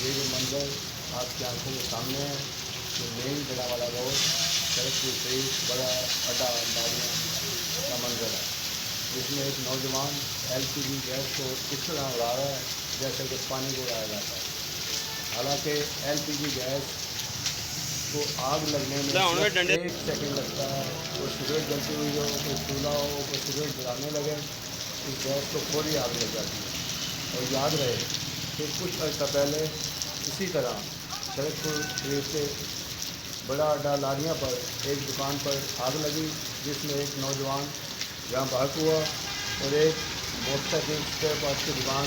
یہ جو منظر آپ کی آنکھوں کے سامنے ہے کہ مین جناح والا روڈ سڑک کے قریب بڑا اڈا گاڑیاں کا منظر ہے، جس میں ایک نوجوان LPG گیس کو اس طرح اڑا رہا ہے جیسے کہ پانی کو اڑایا جاتا ہے۔ حالانکہ LPG گیس کو آگ لگنے میں صرف 1 سیکنڈ لگتا ہے، کوئی سگریٹ جلتی ہوئی ہو، کوئی چولہا ہو، کوئی سگریٹ جلانے لگے، اس گیس کو فوری آگ لگ جاتی ہے۔ اور یاد رہے کہ کچھ عرصہ پہلے اسی طرح سڑک کے قریب سے بڑا اڈا لاریاں پر ایک دکان پر آگ لگی، جس میں ایک نوجوان جہاں بحق ہوا اور ایک موٹر سائیکل اسپیئر پارٹس کی دکان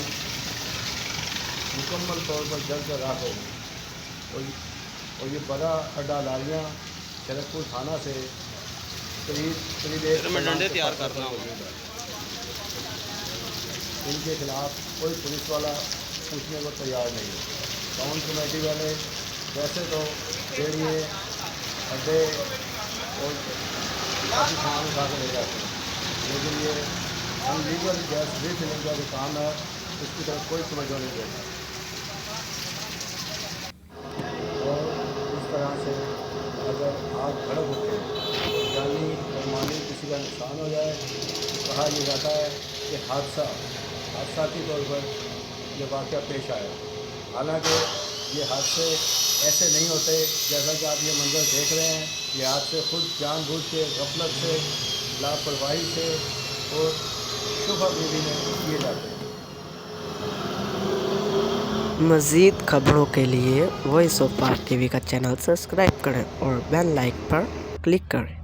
مکمل طور پر جل کر راکھ ہو گئی۔ اور یہ بڑا اڈا لاریاں شرکپور تھانہ سے قریب 1 ڈنڈے تیار کرنا ہوں۔ ان کے خلاف کوئی پولیس والا پوچھنے کو تیار نہیں ہے۔ ٹاؤن کمیٹی والے ویسے تو ریڑھیے اڈے اور کافی سامان اٹھا کے لے جاتے ہیں، لیکن یہ انلیگل گیس ری فلنگ کا جو کام ہے اس کی طرف کوئی توجہ نہیں دیتا، اور اس طرح سے اگر آگ بھڑک اٹھے اور جانی اور مالی کسی کا نقصان ہو جائے تو کہا یہ جاتا ہے کہ حادثاتی طور پر یہ واقعہ پیش آیا۔ حالانکہ یہ حادثے ایسے نہیں ہوتے جیسا کہ آپ یہ منظر دیکھ رہے ہیں، یہ حادثے خود جان بوجھ کے غفلت سے، لاپرواہی سے اور شبہ گیری میں کیے جاتے ہیں۔ مزید خبروں کے لیے وائس آف پاک TV کا چینل سبسکرائب کریں اور بیل آئکن پر کلک کریں۔